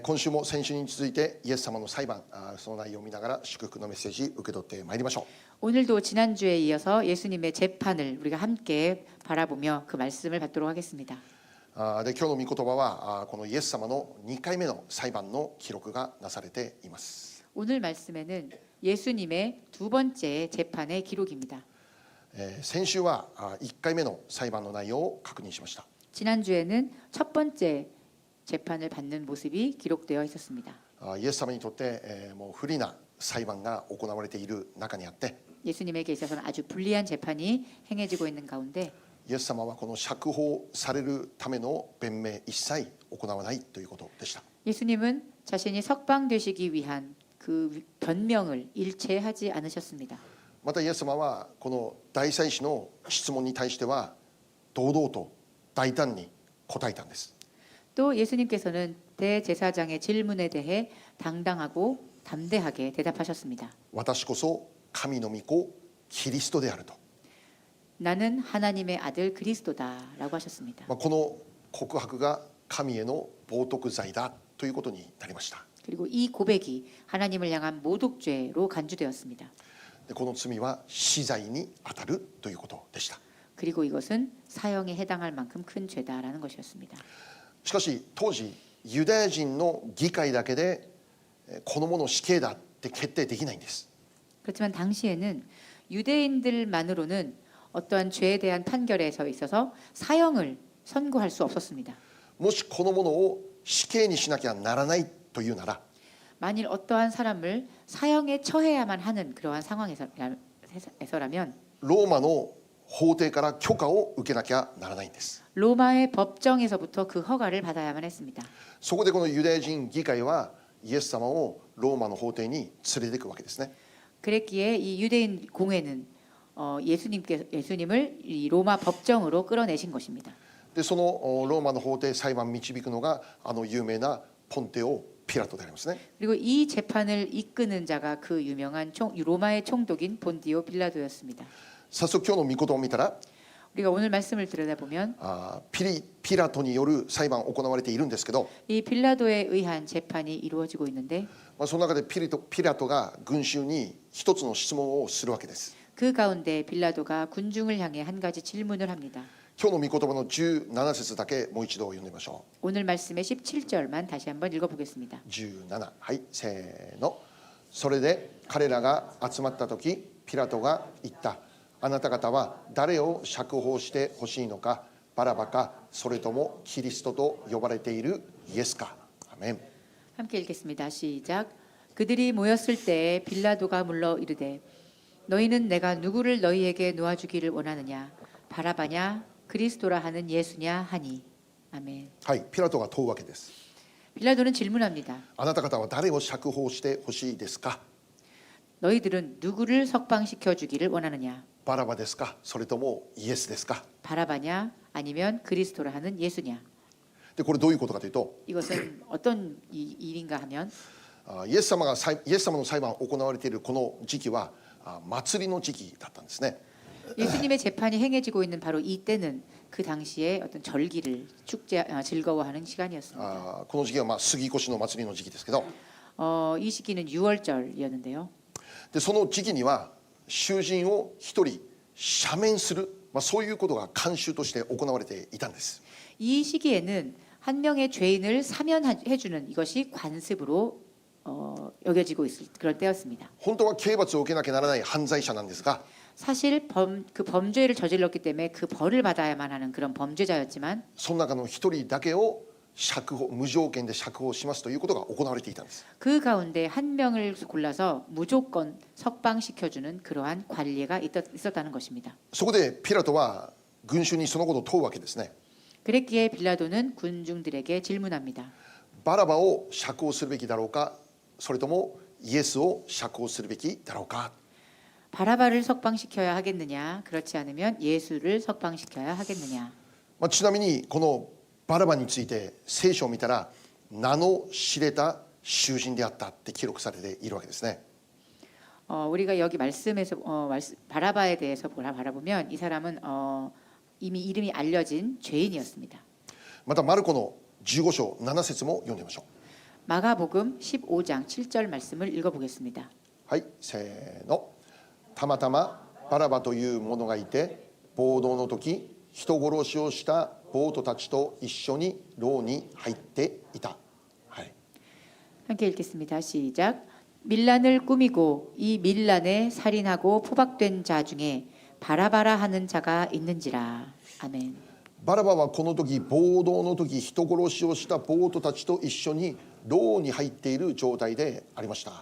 今週も先週に続いてイエス様の裁判、その内容を見ながら祝福のメッセージ受け取ってまいりましょう。 오늘도 지난주에 이어서 예수님의 재판을 우리가 함께 바라보며 그 말씀을 받도록 하겠습니다. で今日の御言葉はこのイエス様の2回目の裁判の記録がなされています。 오늘 말씀에는 예수님의 두 번째 재판의 기록입니다. 先週は1回目の裁判の内容を確認しました。 지난주에는 첫 번째 재판을 받는 모습이 기록되어 있었습니다. イエス様にとってもう不利な裁判が行われている中にあって、 예수님에게 있어서는 아주 불리한 재판이 행해지고 있는 가운데 イエス様はこの釈放されるための弁明一切行わないということでした。 예수님은 자신이 석방되시기 위한 그 변명을 일체하지 않으셨습니다. またイエス様はこの大祭司の質問に対しては堂々と大胆に答えたんです。 또 예수님께서는 대제사장의 질문에 대해 당당하고 담대하게 대답하셨습니다. 私こそ神の御子キリストであると。 나는 하나님의 아들 그리스도다라고 하셨습니다. この告白が神への冒涜罪だということになりました。 그리고 이 고백이 하나님을 향한 모독죄로 간주되었습니다. この罪は死罪に当たるということでした。 그리고 이것은 사형에 해당할 만큼 큰 죄다라는 것이었습니다. しかし当時ユダヤ人の議会だけでこのもの死刑だって決定できないんです。 그렇지만 당시에는 유대인들만으로는 어떠한 죄에 대한 판결에 있어서 사형을 선고할 수 없었습니다. もしこのものを死刑にしなきゃならないというなら 만일 어떠한 사람을 사형에 처해야만 하는 그러한 상황에서라면 ローマの法廷から許可を受けなきゃならないんです。 로마의 법정에서부터 그 허가를 받아야만 했습니다. そこでこのユダヤ人議会はイエス様をローマの法廷に連れていくわけですね。 그랬기에 이 유대인 공회는 예수님을 이 로마 법정으로 끌어내신 것입니다. でそのローマの法廷裁判導くのが有名なポンテオ・ピラトでありますね。 그리고 이 재판을 이끄는 자가 그 유명한 로마의 총독인 본디오 빌라도였습니다. 早速今日の御言を見たら 우리가 오늘 말씀을 들여다보면 ピラトによる裁判行われているんですけど、 이 빌라도에 의한 재판이 이루어지고 있는데 その中でピラトが群衆に一つの質問をするわけです。 그 가운데 빌라도가 군중을 향해 한 가지 질문을 합니다. 今日の御言葉の17節だけもう一度読んでみましょう。 오늘 말씀의 17절만 다시 한번 읽어보겠습니다. 17、はい、せーの。それで彼らが集まった時、ピラトが言った。あなた方は誰を釈放してほしいのか、バラバか、それともキリストと呼ばれているイエスか。アメン。 함께 읽겠습니다. 시작. 그들이 모였을 때에 빌라도가 물러 이르되 너희는 내가 누구를 너희에게 놓아주기를 원하느냐, 바라바냐, 그리스도라 하는 예수냐 하니. 아멘. はい、ピラトが問うわけです。 빌라도는 질문합니다. あなた方は誰を釈放してほしいですか。 너희들은 누구를 석방시켜 주기를 원하느냐, バラバですか、それともイエスですか。 바라바냐, 아니면 그리스도라 하는 예수냐. でこれどういうことかというと、 이것은 어떤 일인가 하면 イエス様の裁判が行われているこの時期は祭りの時期だったんですね。 예수님의 재판이 행해지고 있는 바로 이 때는 그 당시에 어떤 절기를 즐거워하는 시간이었습니다. この時期は杉越の祭りの時期ですけど、 이 시기는 6월절이었는데요. でその時期には囚人を一人赦免する、そういうことが慣習として行われていたんです。 이 시기에는 한 명의 죄인을 사면해주는 이것이 관습으로 여겨지고 있을 그런 때였습니다. 本当は刑罰を受けなきゃならない犯罪者なんですが、 사실 그 범죄를 저질렀기 때문에 그 벌을 받아야만 하는 그런 범죄자였지만 その中の一人だけを無条件で釈放しますということが行われていたんです。 그 가운데 한 명을 골라서 무조건 석방시켜주는 그러한 관리가 있었다는 것입니다. そこでピラトは群衆にそのことを問うわけですね。 그랬기에 빌라도는 군중들에게 질문합니다. バラバを釈放するべきだろうか、それともイエスを釈放するべきだろうか。 바라바를 석방시켜야 하겠느냐, 그렇지 않으면 예수를 석방시켜야 하겠느냐. ちなみにこのバラバについて聖書を見たら名の知れた囚人であったって記録されているわけですね。 우리가 여기 말씀에서 바라바에 대해서 바라보면 이 사람은 이미 이름이 알려진 죄인이었습니다. またマルコの15章7節も読んでみましょう。 마가복음 15장 7절 말씀을 읽어보겠습니다. はいせーの。たまたまバラバという者がいて、暴動の時人殺しをした暴徒たちと一緒に牢に入っていた。はい、 함께 읽겠습니다. 시작. 밀란을 꾸미고 이 밀란에 살인하고 포박된 자 중에 바라바라 하는 자가 있는지라. 아멘. バラバはこの時暴動の時人殺しをした暴徒たちと一緒に牢に入っている状態でありました。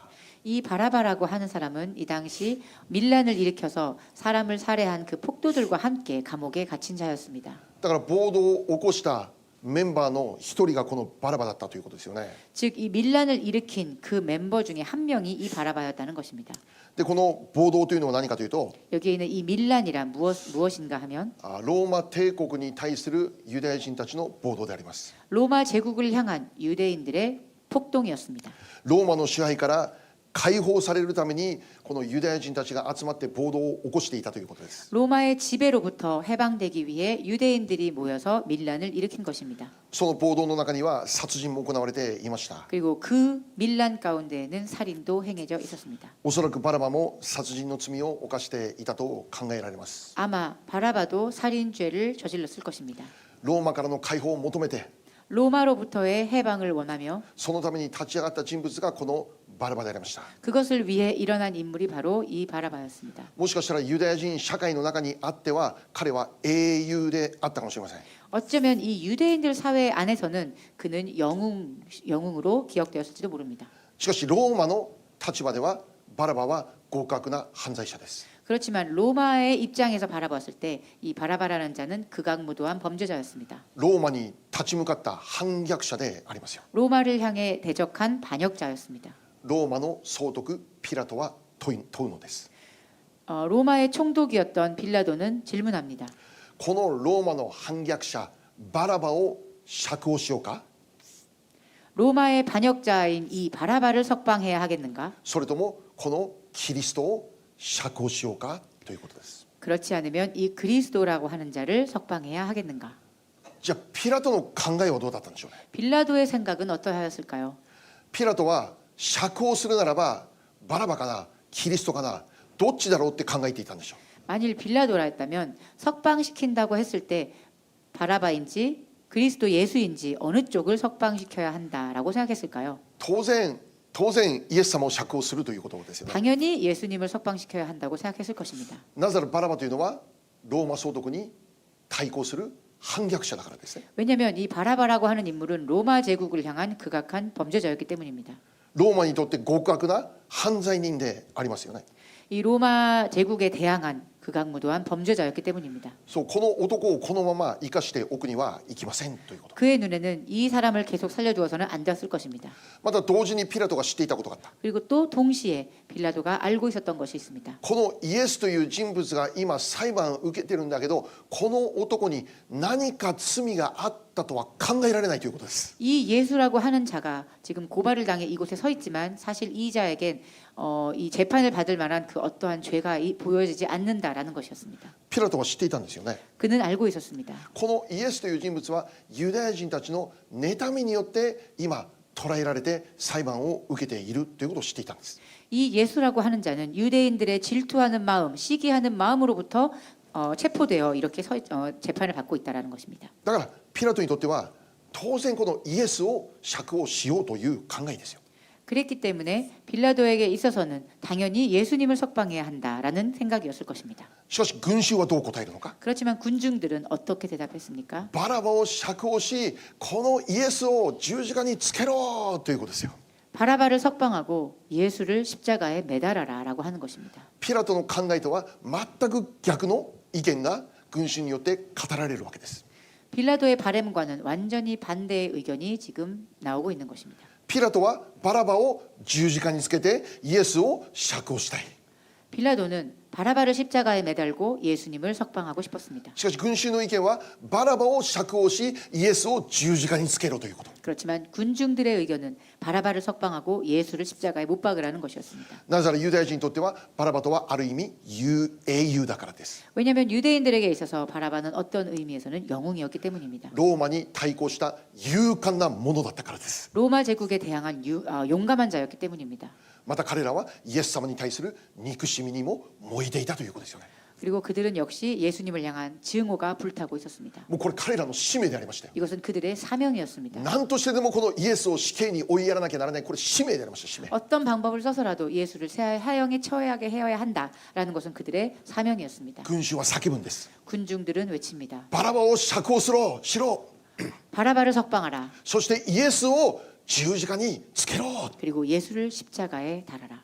이 바라바라고 하는 사람은 이 당시 밀란을 일으켜서 사람을 살해한 그 폭도들과 함께 감옥에 갇힌 자였습니다. だから暴動を起こしたメンバーの一人がこのバラバだったということですよね。 즉 이 밀란을 일으킨 그 멤버 중에 한 명이 이 바라바였다는 것입니다. でこの暴動というのは何かというと、 여기에 있는 이 밀란이란 무엇인가 하면 ローマ帝国に対するユダヤ人たちの暴動であります。 로마 제국을 향한 유대인들의 폭동이었습니다. ローマの支配から解放されるためにこのユダヤ人たちが集まって暴動を起こしていたということです。 로마의 지배로부터 해방되기 위해 유대인들이 모여서 밀란을 일으킨 것입니다. その暴動の中には殺人も行われていました。 그리고 그 밀란 가운데에는 살인도 행해져 있었습니다. おそらくバラバも殺人の罪を犯していたと考えられます。 아마 바라바도 살인죄를 저질렀을 것입니다. ローマからの解放を求めて 로마로부터의 해방을 원하며 そのために立ち上がった人物がこのバラバでありました。 그것을 위해 일어난 인물이 바로 이 바라바였습니다. もしかしたらユダヤ人社会の中にあっては彼は英雄であったかもしれません。 어쩌면 이 유대인들 사회 안에서는 그는 영웅으로 기억되었을지도 모릅니다. しかしローマの立場ではバラバは極悪な犯罪者です。 그렇지만 로마의 입장에서 바라봤을 때 이 바라바라는 자는 극악무도한 범죄자였습니다. ローマに立ち向かった反逆者でありますよ。 로마를 향해 대적한 반역자였습니다. ローマの総督ピラトは問うのです。 로마의 총독이었던 빌라도는 질문합니다. このローマの反逆者バラバを釈放しようか、 로마의 반역자인 이 바라바를 석방해야 하겠는가? それともこのキリストを釈放しようかということです。 그렇지 않으면 이 그리스도라고 하는 자를 석방해야 하겠는가? じゃあピラトの考えはどうだったんでしょうね。 빌라도의 생각은 어떠하였을까요? ピラトは釈放するならばバラバかなキリストかなどっちだろうって考えていたんでしょう。 만일 빌라도라 했다면 석방시킨다고 했을 때 바라바인지 그리스도 예수인지 어느 쪽을 석방시켜야 한다라고 생각했을까요? 当然イエス様を釈放するということですよね。 당연히 예수님을 석방시켜야 한다고 생각했을 것입니다. なぜならバラバというのはローマ総督に対抗する反逆者だからですね。 왜냐하면 이 바라바라고 하는 인물은 로마 제국을 향한 극악한 범죄자였기 때문입니다. ローマにとって極悪な犯罪人でありますよね。 이 로마 제국에 대항한 극악무도한 범죄자였기 때문입니다. そうこの男をこのまま生かしておくにはいきませんということ。 그의 눈에는 이 사람을 계속 살려두어서는 안 되었을 것입니다. また同時にピラトが知っていたことがあった。 그리고 또 동시에 빌라도가 알고 있었던 것이 있습니다. このイエスという人物が今裁判を受けてるんだけど、この男に何か罪があったとは考えられないということです。 이 예수라고 하는 자가 지금 고발을 당해 이곳에 서 있지만 사실 이 자에겐 이 재판을 받을 만한 그 어떠한 죄가 보여지지 않는다라는 것이었습니다. ピラトは知っていたんですよね。 그는 알고 있었습니다. このイエスという人物はユダヤ人たちの妬みによって今捕らえられて裁判を受けているということを知っていたんです。 이 예수라고 하는 자는 유대인들의 질투하는 마음, 시기하는 마음으로부터 체포되어 이렇게 재판을 받고 있다라는 것입니다. だからピラトにとっては当然このイエスを釈放しようという考えですよ。 그랬기 때문에 빌라도에게 있어서는 당연히 예수님을 석방해야 한다라는 생각이었을 것입니다. しかし群衆はどう答えるのか。 그렇지만 군중들은 어떻게 대답했습니까? バラバを釈放しこのイエスを十字架につけろということですよ。 바라바를 석방하고 예수를 십자가에 매달아라라고 하는 것입니다. ピラトの考えとは全く逆の意見が群衆によって語られるわけです。 빌라도의 바램과는 완전히 반대의 의견이 지금 나오고 있는 것입니다. ピラトはバラバを十字架につけてイエスを釈放したい。 빌라도는 바라바를 십자가에 매달고 예수님을 석방하고 싶었습니다. しかし群衆の意見はバラバを釈放しイエスを十字架につけろということ。 그렇지만 군중들의 의견은 바라바를 석방하고 예수를 십자가에 못 박으라는 것이었습니다. なぜならユダヤ人にとってはバラバとはある意味英雄だからです。 왜냐하면 유대인들에게 있어서 바라바는 어떤 의미에서는 영웅이었기 때문입니다. ローマに対抗した勇敢なものだったからです。 로마 제국에 대항한 용감한 자였기 때문입니다. また彼らはイエス様に対する憎しみにも燃えていたということですよね。 그리고 그들은 역시 예수님을 향한 증오가 불타고 있었습니다. もうこれ彼らの使命でありましたよ。 이것은 그들의 사명이었습니다. 何としてでもこのイエスを死刑に追いやらなきゃならない、これ使命でありました。使命。 어떤 방법을 써서라도 예수를 사형에 처하게 해야 한다라는 것은 그들의 사명이었습니다. 群衆は叫ぶんです。 군중들은 외칩니다. バラバを釈放しろ。 바라바를 석방하라. そしてイエスを十字架につけろ。 그리고 예수를 십자가에 달아라.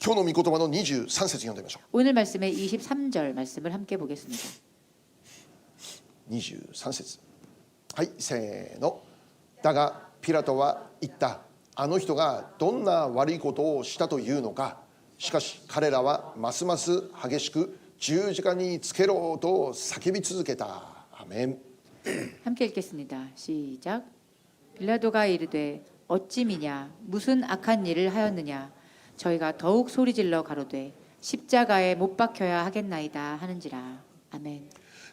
今日の御言葉の23節読んでみましょ 오늘 말씀의 23절 말씀을 함께 보겠습니다. 23節。はい、せーの。だがピラトは言った。あの人がどんな悪いことをしたというのか。しかし彼らはますます激しく十字架につけろと叫び続けた。アメン。 함께 읽겠습니다. 시작. 빌라도가 이르되 어찌미냐 무슨 악한 일을 하였느냐 저희가 더욱 소리질러 가로되 십자가에 못 박혀야 하겠나이다 하는지라. 아멘.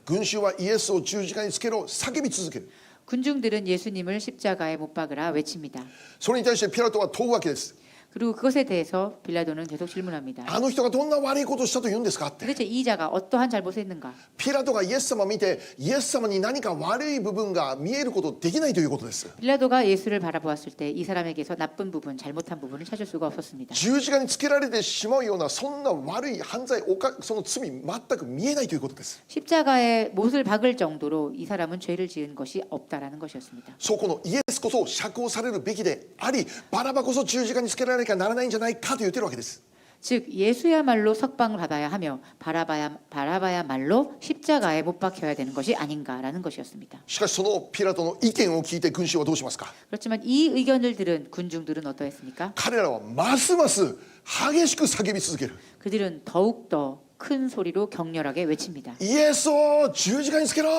群衆はイエスを十字架につけろ叫び続ける。 군중들은 예수님을 십자가에 못 박으라 외칩니다. それに対してピラトは問うわけです。 그리고 그것에 대해서 빌라도는 계속 질문합니다. あの人がどんな悪いことをしたと言うんですかって。 도대체 이 자가 어떠한 잘못을 했는가? ピラトがイエス様を見てイエス様に何か悪い部分が見えることできないということです。 빌라도가 예수를 바라보았을 때 이 사람에게서 나쁜 부분, 잘못한 부분을 찾을 수가 없었습니다. 十字架につけられてしまうようなそんな悪い犯罪その罪全く見えないということです。 십자가에 못을 박을 정도로 이 사람은 죄를 지은 것이 없다라는 것이었습니다. そうこのイエスこそ釈放されるべきでありバラバこそ十字架につけられなきゃならないんじゃないかと言ってるわけです。 즉 예수야말로 석방을 받아야 하며 바라바야말로 십자가에 못 박혀야 되는 것이 아닌가라는 것이었습니다. しかしそのピラトの意見を聞いて群衆はどうしますか。 그렇지만 이 의견을 들은 군중들은 어떠했습니까? 彼らはますます激しく叫び続ける。 그들은 더욱더 큰 소리로 격렬하게 외칩니다. イエスを十字架につけろ。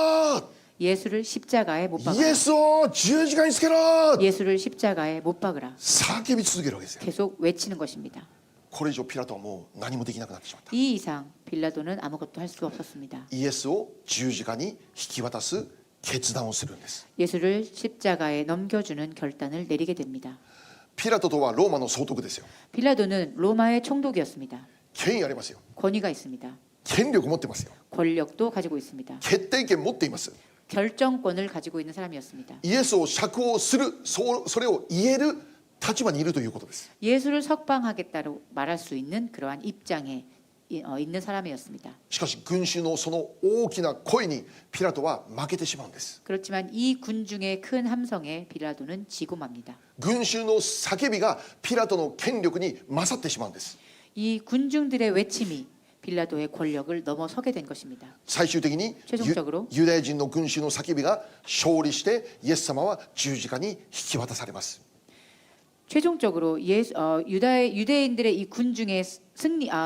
예수를 십자가에 못 イ 박으라. エスを十字架につけろ。 예수를 십자가에 못 박으라. 叫び続けるわけですよ。 계속 외치는 것입니다. これ以上ピラトはもう何もできなくなってしまった。 이 이상 빌라도는 아무것도 할 수 없었습니다. イエスを十字架に引き渡す決断をするんです。 예수를 십자가에 넘겨주는 결단을 내리게 됩니다. ピラトとはローマの総督ですよ。 빌라도는 로마의 총독이었습니다. 権威ありますよ。 권위가 있습니다. 権力持ってますよ。 권력도 가지고 있습니다. 決定権持っています。 결정권을 가지고 있는 사람이었습니다. イエスを釈放する、それを言える立場にいるということです。 예수를 석방하겠다고 말할 수 있는 그러한 입장에 있는 사람이었습니다. しかし群衆のその大きな声にピラトは負けてしまうんです。 그렇지만 이 군중의 큰 함성에 빌라도는 지고 맙니다. 群衆の叫びがピラトの権力に勝ってしまうんです。 이 군중들의 외침이 빌라도의 권력을 넘어서게 된 것입니다. 最終的に 최종적으로 ユダヤ人の群衆の叫びが勝利してイエス様は十字架に引き渡されます。 최종적으로 유대인들의 이 군중의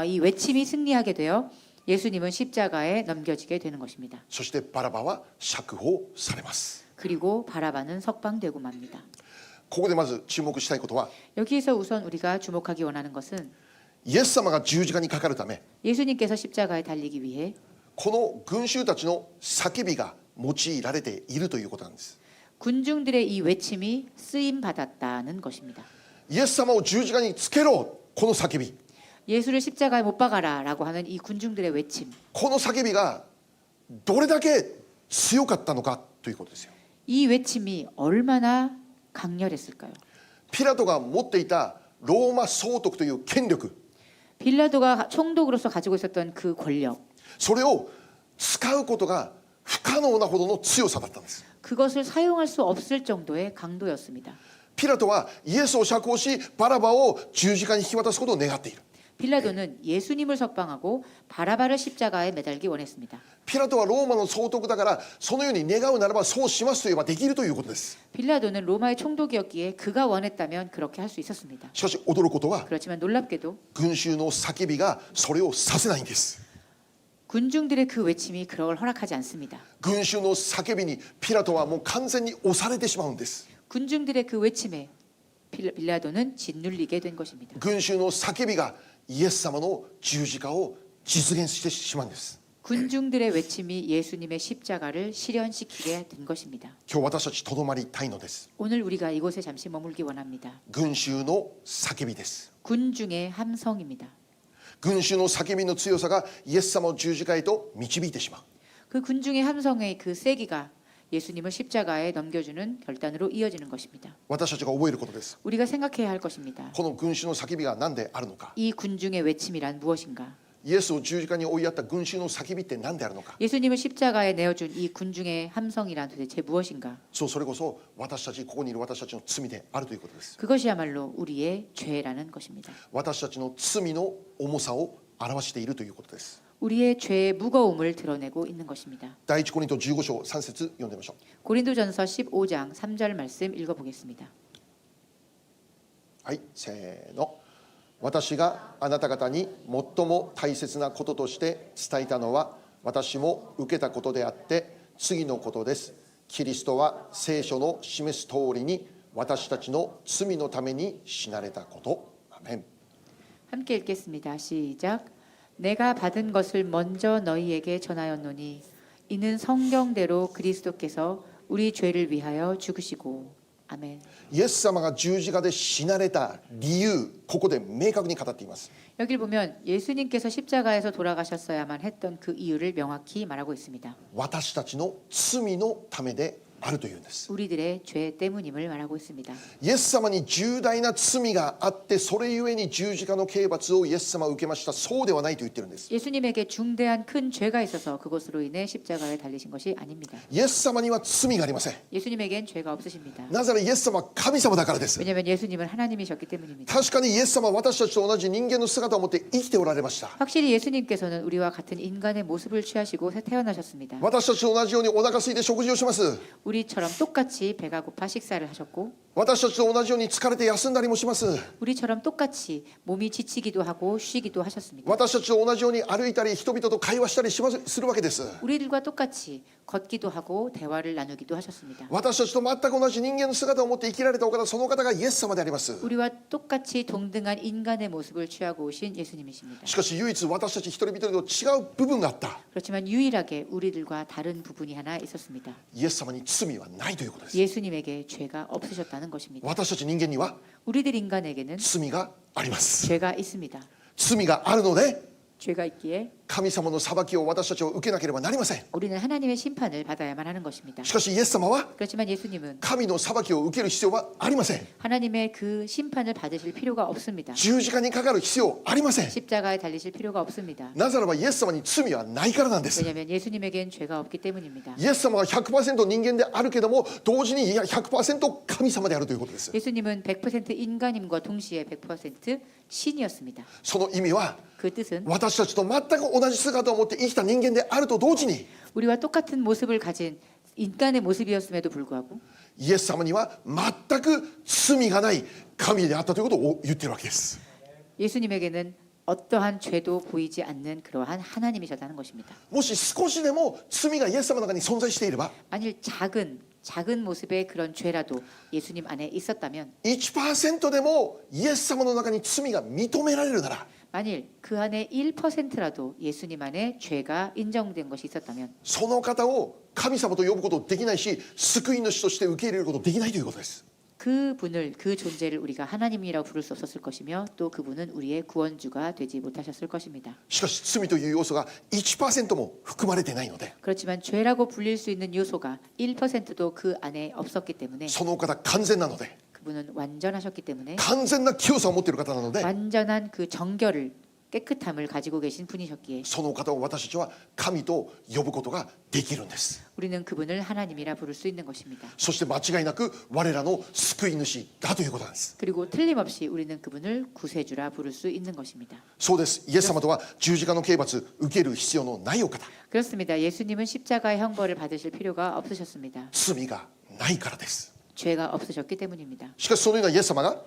이 외침이 승리하게 되어 예수님은 십자가에 넘겨지게 되는 것입니다. そしてバラバは釈放されます。 그리고 바라바는 석방되고 맙니다. ここでまず注目したいことは 여기에서 우선 우리가 주목하기 원하는 것은 イエス様が十字架にかかるため 예수님께서 십자가에 달리기 위해 この群衆たちの叫びが用いられているということなんです。 군중들의 이 외침이 쓰임 받았다는 것입니다. イエス様を十字架につけろこの叫び 예수를 십자가에 못 박아라라고 하는 이 군중들의 외침. この叫びがどれだけ強かったのかということですよ。 이 외침이 얼마나 강렬했을까요? ピラトが持っていたローマ総督という権力 빌라도가 총독으로서 가지고 있었던 그 권력, それを使うことが不可能なほどの強さだったんです。 그것을 사용할 수 없을 정도의 강도였습니다. ピラトはイエスを釈放しバラバを十字架に引き渡すことを願っている。 빌라도는 예수님을 석방하고 바라바를 십자가에 매달기 원했습니다. ピラトはローマの総督だからそのように願うならばそうしますと言えばできるということです。 빌라도는 로마의 총독이었기에 그가 원했다면 그렇게 할 수 있었습니다. しかし驚くことは 그렇지만 놀랍게도 群衆の叫びがそれをさせないんです。 군중들의 그 외침이 그걸 허락하지 않습니다. 群衆の叫びにピラトはもう完全に押されてしまうんです。 군중들의 그 외침에 빌라도는 짓눌리게 된 것입니다. 群衆の叫びがイエス様の十字架を実現してしまうんです。 군중들의 외침이 예수님의 십자가를 실현시키게 된 것입니다. 今日私たちとどまりたいのです。 오늘 우리가 이곳에 잠시 머물기 원합니다. 群衆の叫びです。 군중의 함성입니다. 群衆の叫びの強さがイエス様を十字架へと導いてしまう。 그 군중의 함성의 그 세기가 예수님을 십자가에 넘겨주는 결단으로 이어지는 것입니다. 私たちが覚えることです。 우리가 생각해야 할 것입니다. この群衆の叫びが何であるのか。 이 군중의 외침이란 무엇인가? イエスを十字架に追いやった群衆の叫びって何であるのか。 예수님을 십자가에 내어준 이 군중의 함성이란 도대체 무엇인가? そう、それこそ私たち、ここにいる私たちの罪であるということです。 그것이야말로 우리의 죄라는 것입니다. 私たちの罪の重さを表しているということです。 우리의 죄의 무거움을 드러내고 있는 것입니다. 第一コリント15章3節読んでみましょう。 고린도전서 15장 3절 말씀 읽어보겠습니다. はい、せーの。私があなた方に最も大切なこととして伝えたのは私も受けたことであって次のことです。キリストは聖書の示す通りに私たちの罪のために死なれたこと。アメン。 함께 읽겠습니다. 시작. 내가 받은 것을 먼저 너희에게 전하였노니 이는 성경대로 그리스도께서 우리 죄를 위하여 죽으시고 아멘. イエス様が十字架で死なれた理由、ここで明確に語っています。 여기를 보면 예수님께서 십자가에서 돌아가셨어야만 했던 그 이유를 명확히 말하고 있습니다. 私たちの罪のためであるというんです。 우리들의 죄 때문임을 말하고 있습니다. イエス様に重大な罪があってそれゆえに十字架の刑罰をイエス様は受けました。そうではないと言ってるんです。 예수님에게 중대한 큰 죄가 있어서 그것으로 인해 십자가에 달리신 것이 아닙니다. イエス様には罪がありません。 예수님에겐 죄가 없으십니다. なぜならイエス様は神様だからです。 왜냐하면 예수님은 하나님이셨기 때문입니다. 確かにイエス様は私たちと同じ人間の姿を持って生きておられました。 확실히 예수님께서는 우리와 같은 인간의 모습을 취하시고 태어나셨습니다. 私たちと同じようにお腹空いて食事をします。 우리처럼 똑같이 배가 고파 식사를 하셨고 私たちと同じように疲れて休んだりもします。 우리처럼 똑같이 몸이 지치기도 하고 쉬기도 하셨습니다. 私たちと同じように歩いたり人々と会話したりするわけです。 우리들과 똑같이 걷기도 하고 대화를 나누기도 하셨습니다. 私たちと全く同じ人間の姿を持って生きられたお方、その方がイエス様であります。 우리와 똑같이 동등한 인간의 모습을 취하고 오신 예수님이십니다. しかし唯一私たち一人一人と違う部分があった。 그렇지만 유일하게 우리들과 다른 부분이 하나 있었습니다. イエス様に罪はないということです。 예수님에게 죄가 없으셨다는 것입니다. 私たち人間には 우리들 인간에게는 罪があります。 죄가 있습니다. 罪があるので 죄가 있기에 神様の裁きを私たちは受けなければなりません。 우리는 하나님의 심판을 받아야만 하는 것입니다. しかしイエス様は 그렇지만 예수님은 神の裁きを受ける必要はありません。 하나님의 그 심판을 받으실 필요가 없습니다. 十字架にかかる必要ありません。 십자가에 달리실 필요가 없습니다. なぜならばイエス様に罪はないからなんです。 왜냐하면 예수님에겐 죄가 없기 때문입니다. イエス様は 100% 人間であるけども同時に 100% 神様であるということです。 예수님은 100% 인간임과 동시에 100% 신이었습니다. その意味は 그 뜻은 私たちと全く同じ姿を持って生きた人間であると同時に 우리와 똑같은 모습을 가진 인간의 모습이었음에도 불구하고 イエス様には全く罪がない神であったということを言ってるわけです。 예수님에게는 어떠한 죄도 보이지 않는 그러한 하나님이셨다는 것입니다. もし少しでも罪がイエス様の中に存在していれば 만일 작은 모습의 그런 죄라도 예수님 안에 있었다면 1% でもイエス様の中に罪が認められるなら 만일 그 안에 1%라도 예수님 안에 죄가 인정된 것이 있었다면 その方を神様と呼ぶことできないし救い主として受け入れることできないということです。 그분을 그 존재를 우리가 하나님이라고 부를 수 없었을 것이며 또 그분은 우리의 구원주가 되지 못하셨을 것입니다. しかし罪という要素が 1% も含まれてないので 그렇지만 죄라고 불릴 수 있는 요소가 1%도 그 안에 없었기 때문에 そのお方完全なので 그분은 완전하셨기 때문에 完全な清さを持っている方なので 완전한 그 정결을 깨끗함을 가지고 계신 분이셨기에 その方を私たちは神と呼ぶことができるんです。 우리는 그분을 하나님이라 부를 수 있는 것입니다. そして間違いなく我らの救い主だということなんです。 그리고 틀림없이 우리는 그분을 구세주라 부를 수 있는 것입니다. そうです。イエス様とは十字架の刑罰受ける必要のないお方。 그렇습니다. 예수님은 십자가의 형벌을 받으실 필요가 없으셨습니다. 罪がないからです。 죄가 없으셨기 때문입니다. しかしそのようなイエス様が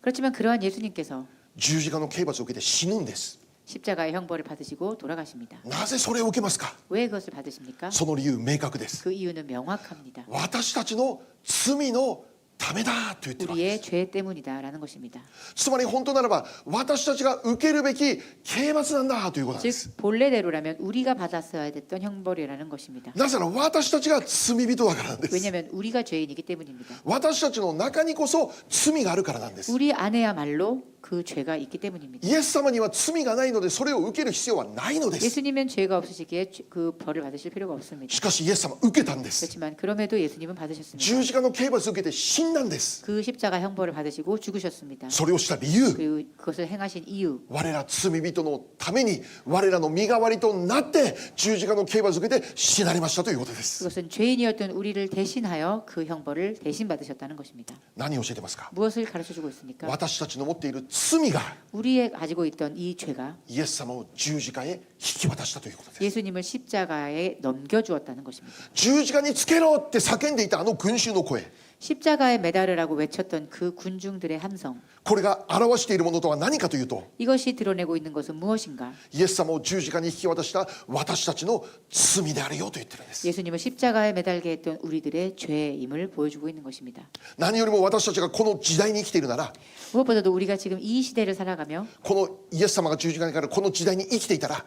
그렇지만 그러한 예수님께서 十字架の刑罰を受けて死ぬんです。 십자가의 형벌을 받으시고 돌아가십니다. なぜそれを受けますか。 왜 그것을 받으십니까? その理由明確です。 그 이유는 명확합니다. 私たちの罪のためだと言ってるわけで 우리의 す。 죄 때문이다라는 것입니다. つまり本当ならば私たちが受けるべき刑罰なんだということなんです。 즉 본래대로라면 우리가 받았어야 됐던 형벌이라는 것입니다. なぜなら私たちが罪人だからなんです。 왜냐하면 우리가 죄인이기 때문입니다. 私たちの中にこそ罪があるからなんです。 우리 안에야말로 그 죄가 있기 때문입니다. イエス様には罪がないのでそれを受ける必要はないのです。 예수님은 죄가 없으시기에 그 벌을 받으실 필요가 없습니다. しかしイエス様受けたんです。 그렇지만 그럼에도 예수님은 받으셨습니다. 十字架の刑罰を受けて死んだんです。 그 십자가 형벌을 받으시고 죽으셨습니다. それをした理由、 그리고 그것을 행하신 이유, 我ら罪人のために我らの身代わりとなって十字架の刑罰を受けて死なれましたということです。 그것은 죄인이었던 우리를 대신하여 그 형벌을 대신 받으셨다는 것입니다. 何を教えてますか。 무엇을 가르쳐주고 있습니까? 私たちの持っている罪が 우리의 가지고 있던 이 죄가 イエス様を十字架へ引き渡したということです。 예수님을 십자가에 넘겨주었다는 것입니다. 十字架につけろって叫んでいたあの群衆の声、 십자가에 매달으라고 외쳤던 그 군중들의 함성, これが表しているものとは何かというと、 이것이 드러내고 있는 것은 무엇인가? イエス様を十字架に引き渡した私たちの罪であるよと言ってるんです。 예수님을 십자가에 매달게 했던 우리들의 죄임을 보여주고 있는 것입니다. 何よりも私たちがこの時代に生きているなら、 무엇보다도 우리가 지금 이 시대를 살아가며 このイエス様が十字架にかかるこの時代に生きていたら、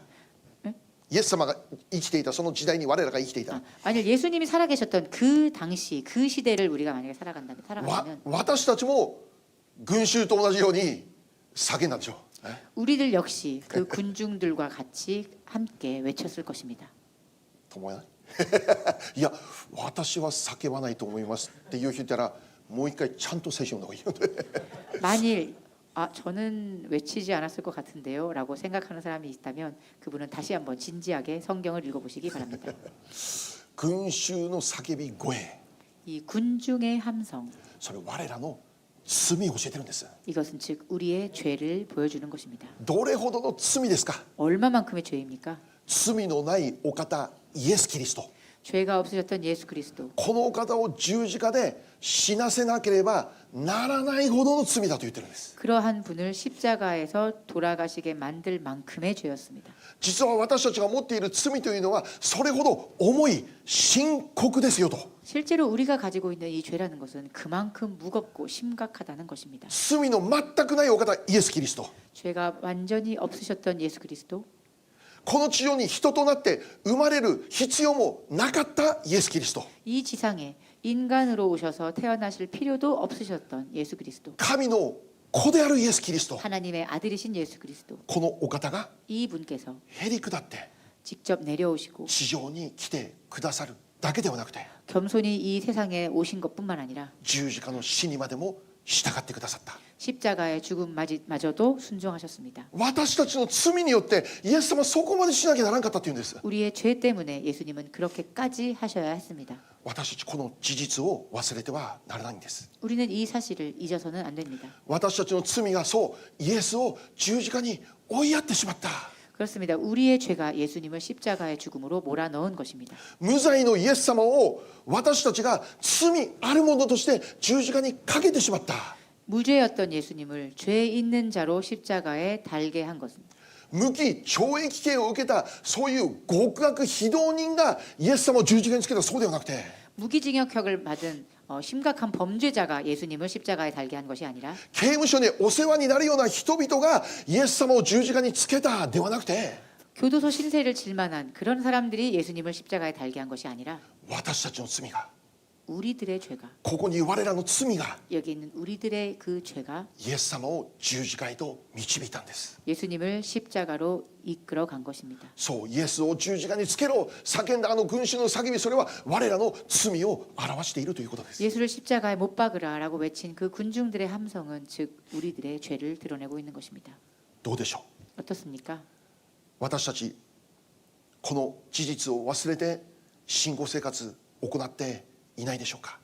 イエス様が生きていたその時代に我らが生きていたら、 만약 예수님이 살아계셨던 그 당시 그 시대를 우리가 만약에 살아간다면 私たちも群衆と同じように叫んだんでしょう。 우리들 역시 그 군중들과 같이 함께 외쳤을 것입니다. と思わない？いや、私は叫ばないと思いますっていう人いたら、もう一回ちゃんと聖書を読んだ方がいいよね。 만일 저는 외치지 않았을 것 같은데요 라고 생각하는 사람이 있다면 그분은 다시 한번 진지하게 성경을 읽어보시기 바랍니다. 群衆の叫び声、 이 군중의 함성, それ我らの罪を教えてるんです。 이것은 즉 우리의 죄를 보여주는 것입니다. どれほどの罪ですか。 얼마만큼의 죄입니까? 罪のないお方イエス・キリスト、 죄가 없으셨던 예수 그리스도, このお方を十字架で死なせなければならないほどの罪だと言ってるんです。 그러한 분을 십자가에서 돌아가시게 만들 만큼의 죄였습니다. 実は私たちが持っている罪というのはそれほど重い深刻ですよと。 실제로 우리가 가지고 있는 이 죄라는 것은 그만큼 무겁고 심각하다는 것입니다. 罪の全くないお方イエス・キリスト、 죄가 완전히 없으셨던 예수 그리스도, この地上に人となって生まれる必要もなかったイエス・キリスト、 이 지상에 인간으로 오셔서 태어나실 필요도 없으셨던 예수 그리스도, 神の子であるイエス・キリスト、 하나님의 아들이신 예수 그리스도, このお方が 이 분께서 へり下って 직접 내려오시고 地上に来てくださるだけではなくて、 겸손히 이 세상에 오신 것뿐만 아니라 十字架の死にまでも従ってくださった。 십자가의 죽음마저도 순종하셨습니다. 私たちの罪によってイエス様はそこまでしなきゃならんかったというんです。 우리의 죄 때문에 예수님은 그렇게까지 하셔야 했습니다. 私たちこの事実を忘れてはならないんです。 우리는 이 사실을 잊어서는 안 됩니다. 私たちの罪がそうイエスを十字架に追いやってしまった。 그렇습니다. 우리의 죄가 예수님을 십자가의 죽음으로 몰아넣은 것입니다. 無罪のイエス様を私たちが罪あるものとして十字架にかけてしまった。 무죄였던 예수님을 죄 있는 자로 십자가에 달게 한 것은 無期懲役刑を受けたそういう極悪非道人がイエス様を十字架につけたそうではなくて、 무기징역형을 받은 심각한 범죄자가 예수님을 십자가에 달게 한 것이 아니라 刑務所にお世話になるような人々がイエス様を十字架につけたではなくて、 교도소 신세를 질 만한 그런 사람들이 예수님을 십자가에 달게 한 것이 아니라 私たちの罪が 우리들의 죄가, ここに我らの罪が 여기 있는 우리들의 그 죄가 イエス様を十字架へと導いたんです。 예수님을 십자가로 이끌어 간 것입니다. そうイエスを十字架につけろ叫んだあの群衆の叫び、それは我らの罪を表しているということです。 예수를 십자가에 못 박으라라고 외친 그 군중들의 함성은 즉 우리들의 죄를 드러내고 있는 것입니다. どうでしょう。 어떻습니까? 私たちこの事実を忘れて信仰生活を行っていないでしょうか。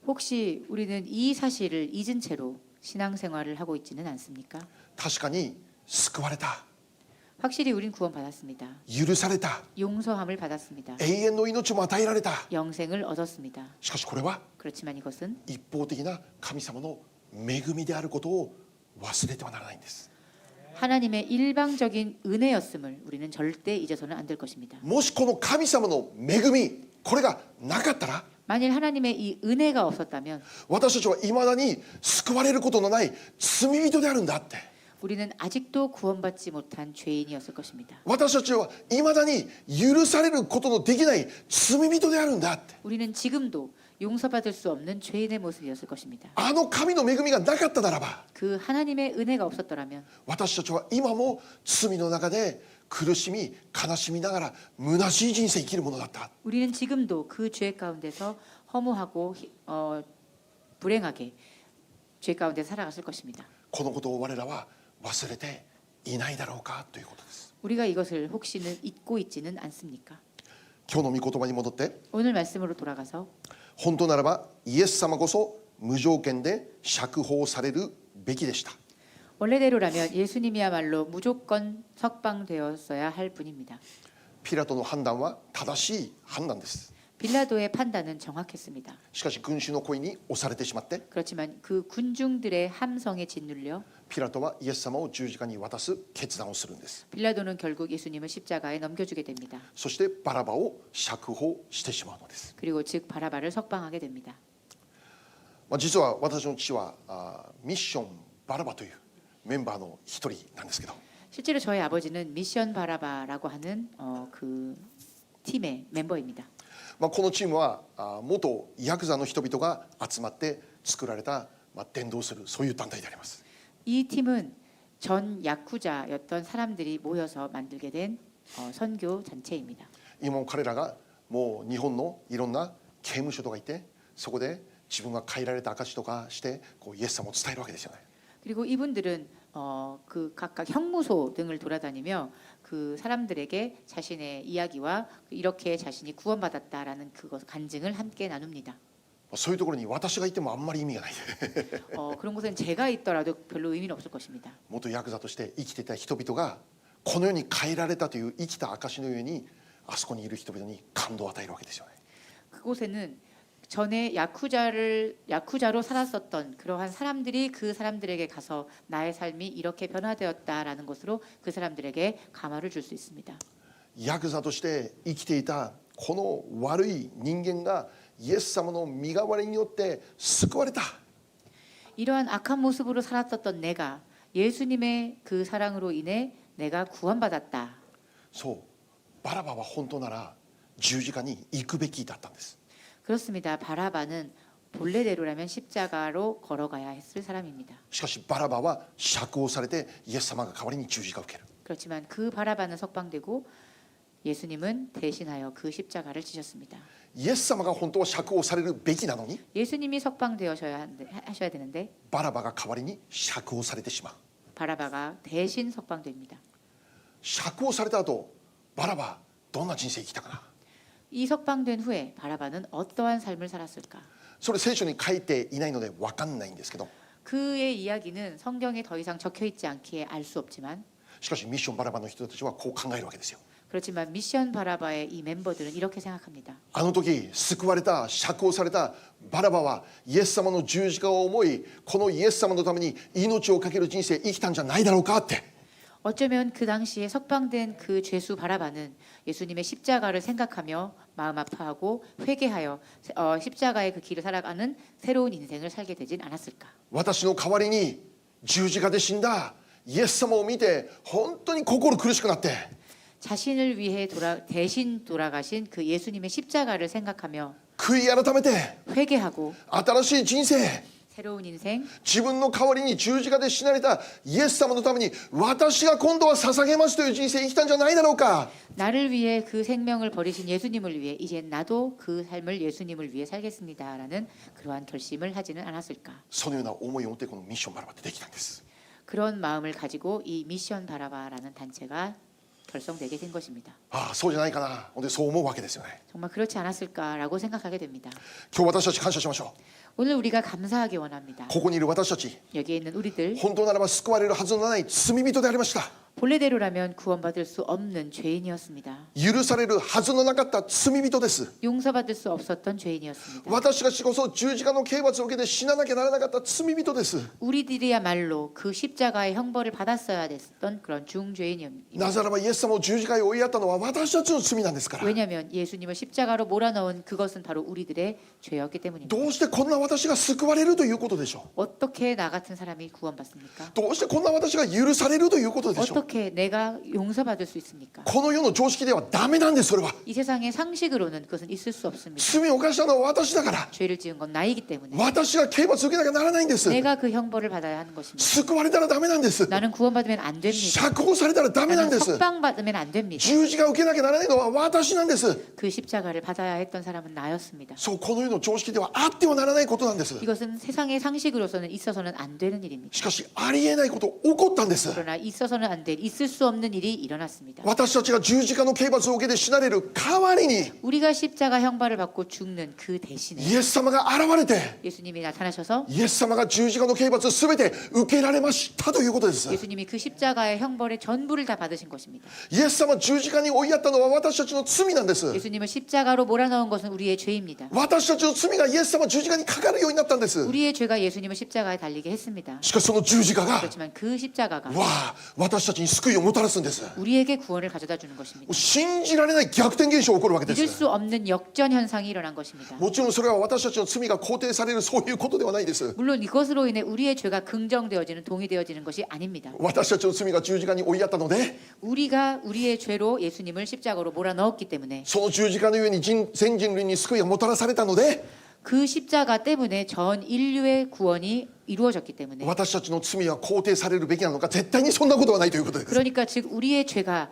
혹시 우리는 이 사실을 잊은 채로 신앙생활을 하고 있지는 않습니까? 確かに救われた、 확실히 우린 구원받았습니다. 許された、 용서함을 받았습니다. 永遠の命も与えられた。 영생을 얻었습니다. しかしこれは 그렇지만 이것은 一方的な神様の恵みであることを忘れてはならないんです。 하나님의 일방적인 은혜였음을 우리는 절대 잊어서는 안 될 것입니다. もしこの神様の恵みこれがなかったら 만일 하나님의 이 은혜가 없었다면 私たちはいまだに救われることのない罪人であるんだって 우리는 아직도 구원받지 못한 죄인이었을 것입니다. 私たちはいまだに許されることのできない罪人であるんだって 우리는 지금도 용서받을 수 없는 죄인의 모습이었을 것입니다. あの神の恵みがなかったならば 그 하나님의 은혜가 없었더라면 私たちは今も罪の中で苦しみ悲しみながら虚しい人生生きるものだった 우리는 지금도 그 죄 가운데서 허무하고 불행하게 죄 가운데 살아갔을 것입니다. このことを我らは忘れていないだろうかということです 우리가 이것을 혹시는 잊고 있지는 않습니까? 今日の御言葉に戻って 오늘 말씀으로 돌아가서 本当ならばイエス様こそ無条件で釈放されるべきでした 원래대로라면 예수님이야말로 무조건 석방되었어야 할 분입니다. ピラトの判断は正しい判断です 빌라도의 판단은 정확했습니다. しかし群衆の声に押されてしまって 그렇지만 그 군중들의 함성에 짓눌려 ピラトはイエス様を十字架に渡す決断をするんです 빌라도는 결국 예수님을 십자가에 넘겨주게 됩니다. そしてバラバを釈放してしまうのです、 그리고 즉 바라바를 석방하게 됩니다. 実は私の父はミッションバラバというメンバーの一人なんですけど 실제로 저희 아버지는 미션 바라바라고 하는 그 팀의 멤버입니다. このチームは元ヤクザの人々が集まって作られた伝道するそういう団体であります 이 팀은 전 야쿠자였던 사람들이 모여서 만들게 된 선교 단체입니다. 今も彼らがもう日本のいろんな刑務所とかいてそこで自分が変えられた証とかしてイエス様を伝えるわけですよね 그리고 이분들은 그 각각 형무소 등을 돌아다니며 그 사람들에게 자신의 이야기와 이렇게 자신이 구원받았다라는 그것 간증을 함께 나눕니다. そういうところに私がいてもあんまり意味がない그런 곳엔 제가 있더라도 별로 의미는 없을 것입니다. 元ヤクザとして生きていた人々がこの世に変えられたという生きた証の上にあそこにいる人々に感動を与えるわけですよね 그곳에는 전에 야쿠자로 살았었던 그러한 사람들이 그 사람들에게 가서 나의 삶이 이렇게 변화되었다라는 것으로 그 사람들에게 감화를 줄 수 있습니다. ヤクザとして生きていたこの悪い人間がイエス様の身代わりによって救われた 이러한 악한 모습으로 살았었던 내가 예수님의 그 사랑으로 인해 내가 구원받았다. そうバラバは本当なら十字架に行くべきだったんです 그렇습니다. 바라바는 본래대로라면 십자가로 걸어가야 했을 사람입니다. しかしバラバは釈放されてイエス様が代わりに十字架を受ける 그렇지만 그 바라바는 석방되고 예수님은 대신하여 그 십자가를 지셨습니다. イエス様が本当は釈放されるべきなのに 예수님이 석방되셔야 하셔야 되는데 バラバが代わりに釈放されてしまう 바라바가 대신 석방됩니다. 釈放された後バラバどんな人生生きたかな 이 석방된 후에 바라바는 어떠한 삶을 살았을까? それ聖書に書いていないので分かんないんですけど 그의 이야기는 성경에 더 이상 적혀 있지 않기에 알 수 없지만 しかしミッションバラバの人たちはこう考えるわけですよ 그렇지만 미션 바라바의 이 멤버들은 이렇게 생각합니다. あの時救われた釈放されたバラバはイエス様の十字架を思いこのイエス様のために命を懸ける人生生きたんじゃないだろうかって 어쩌면 그 당시에 석방된 그 죄수 바라바는 예수님의 십자가를 생각하며 마음 아파하고 회개하여 십자가의 그 길을 살아가는 새로운 인생을 살게 되진 않았을까? 私の代わりに十字架で死んだイエス様を見て本当に心苦しくなって 자신을 위해 대신 돌아가신 그 예수님의 십자가를 생각하며 悔い改めて 회개하고 新しい人生 새로운 인생 自分の代わりに十字架で死なれたイエス様のために私が今度は捧げますという人生生きたんじゃないだろうか 나를 위해 그 생명을 버리신 예수님을 위해 이제 나도 그 삶을 예수님을 위해 살겠습니다라는 그러한 결심을 하지는 않았을까? そのような思いを持ってこのミッションバラバってできたんです 그런 마음을 가지고 이 미션 바라바라는 단체가 결성되게 된 것입니다. ああそうじゃないかな本当にそう思うわけですよね 정말 그렇지 않았을까라고 생각하게 됩니다. 今日私たち感謝しましょ 오늘 우리가 감사하기 원합니다. うここにいる私たち 여기에 있는 우리들 本当ならば救われるはずのない罪人でありました 본래대로라면 구원받을 수 없는 죄인이었습니다. 許されるはずのなかった罪人です。 용서받을 수 없었던 죄인이었습니다. 私たちこそ十字架の刑罰を受けて死ななきゃならなかった罪人です。 우리들이야말로 그 십자가의 형벌을 받았어야 됐던 그런 중죄인입니다. なぜならばイエス様を十字架に追いやったのは私たちの罪なんですから。 왜냐하면 예수님을 십자가로 몰아넣은 그것은 바로 우리들의 죄였기 때문입니다. どうしてこんな私が救われるということでしょ 어떻게 나 같은 사람이 구원받습니까? う。どうしてこんな私が許されるということでしょう。 어떻게 내가 용서받을 수 있습니까? この世の常識ではダメなんです。それは 이 세상의 상식으로는 그것은 있을 수 없습니다. 罪を犯したのは私だから。 죄를 지은 건 나이기 때문에 私が刑罰を受けなきゃならないんです。 내가 그 형벌을 받아야 하는 것입니다. 救われたらダメなんです。 나는 구원받으면 안 됩니다. 釈放されたらダメなんで 나는 す。 석방받으면 안 됩니다. 十字架を受けなきゃならないのは私なんです。 그 십자가를 받아야 했던 사람은 나였습니다. そうこの世の常識ではあってはならないことなんです。 이것은 세상의 상식으로서는 있어서는 안 되는 일입니다. しかしありえないこと起こったんです。 그러나 있어서는 안 될, 있을 수 없는 일이 일어났습니다. 私たちが十字架の刑罰を受けて死なれる代わりに 우리가 십자가 형벌을 받고 죽는 그 대신에 イエス様が現れて 예수님이 나타나셔서 イエス様が十字架の刑罰すべて受けられましたということです。 예수님이 그 십자가의 형벌의 전부를 다 받으신 것입니다. イエス様十字架に追いやったのは私たちの罪なんです。 예수님을 십자가로 몰아넣은 것은 우리의 죄입니다. 私たちの罪がイエス様十字架にかかるようになったんです。 우리의 죄가 예수님을 십자가에 달리게 했습니다. しかしその十字架が 그렇지만 그 십자가가 わあ私たちに救いをもたらすんです。 우리에게 구원을 가져다 주는 것입니다. 信じられない逆転現象が起こるわけで 믿을 す。 수 없는 역전 현상이 일어난 것입니다. もちろんそれは私たちの罪が肯定されるそういうことではないです。 물론 이것으로 인해 우리의 죄가 긍정되어지는 동의되어지는 것이 아닙니다. 私たちの罪が十字架に追いやったので 우리가 우리의 죄로 예수님을 십자가로 몰아넣었기 때문에 その十字架の上に全人類に救いがもたらされたので 그 십자가 때문에 전 인류의 구원이 이루어졌기 때문에 私たちの罪は肯定されるべきなのか絶対にそんなことはないということです。 그러니까 즉 우리의 죄가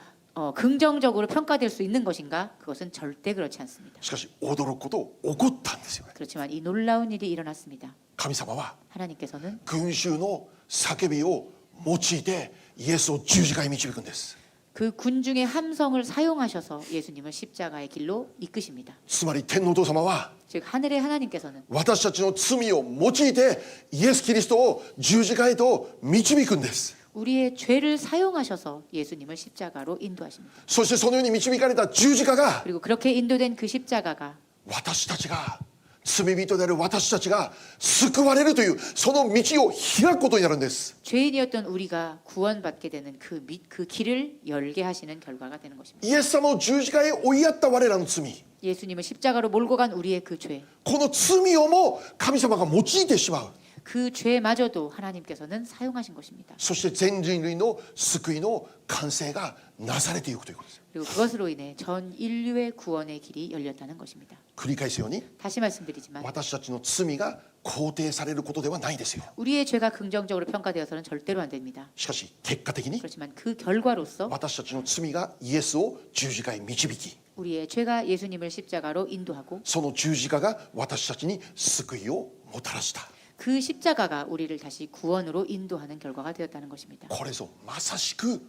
긍정적으로 평가될 수 있는 것인가? 그것은 절대 그렇지 않습니다. しかし驚くこと起こったんですよね。 그렇지만 이 놀라운 일이 일어났습니다. 神様は 하나님께서는 群衆の叫びを用いてイエスを十字架に導くんです。 그 군중의 함성을 사용하셔서 예수님을 십자가의 길로 이끄십니다. つまり天のお父様は 즉 하늘의 하나님께서는 私たちの罪を用いてイエス・キリストを十字架へと導くんです。 우리의 죄를 사용하셔서 예수님을 십자가로 인도하십니다. そしてそのように導かれた十字架が 그리고 그렇게 인도된 그 십자가가 私たちが罪人である私たちが救われるというその道を開くことになるんです。 죄인이었던 우리가 구원받게 되는 그 길을 열게 하시는 결과가 되는 것입니다. イエス様を十字架へ追いやった我らの罪 예수님을 십자가로 몰고 간 우리의 그 죄, この罪をも神様が用いてしまう。 그 죄마저도 하나님께서는 사용하신 것입니다. そして全人類の救いの完成がなされていくということです。 그리고 그것으로 인해 전 인류의 구원의 길이 열렸다는 것입니다. 繰り返すように 다시 말씀드리지만 私たちの罪が肯定されることではないですよ。 우리의 죄가 긍정적으로 평가되어서는 절대로 안 됩니다. しかし結果的に 그렇지만 그 결과로서 私たちの罪がイエスを十字架へ導き 우리의 죄가 예수님을 십자가로 인도하고 その十字架が私たちに救いをもたらした。 그 십자가가 우리를 다시 구원으로 인도하는 결과가 되었다는 것입니다. これぞまさしく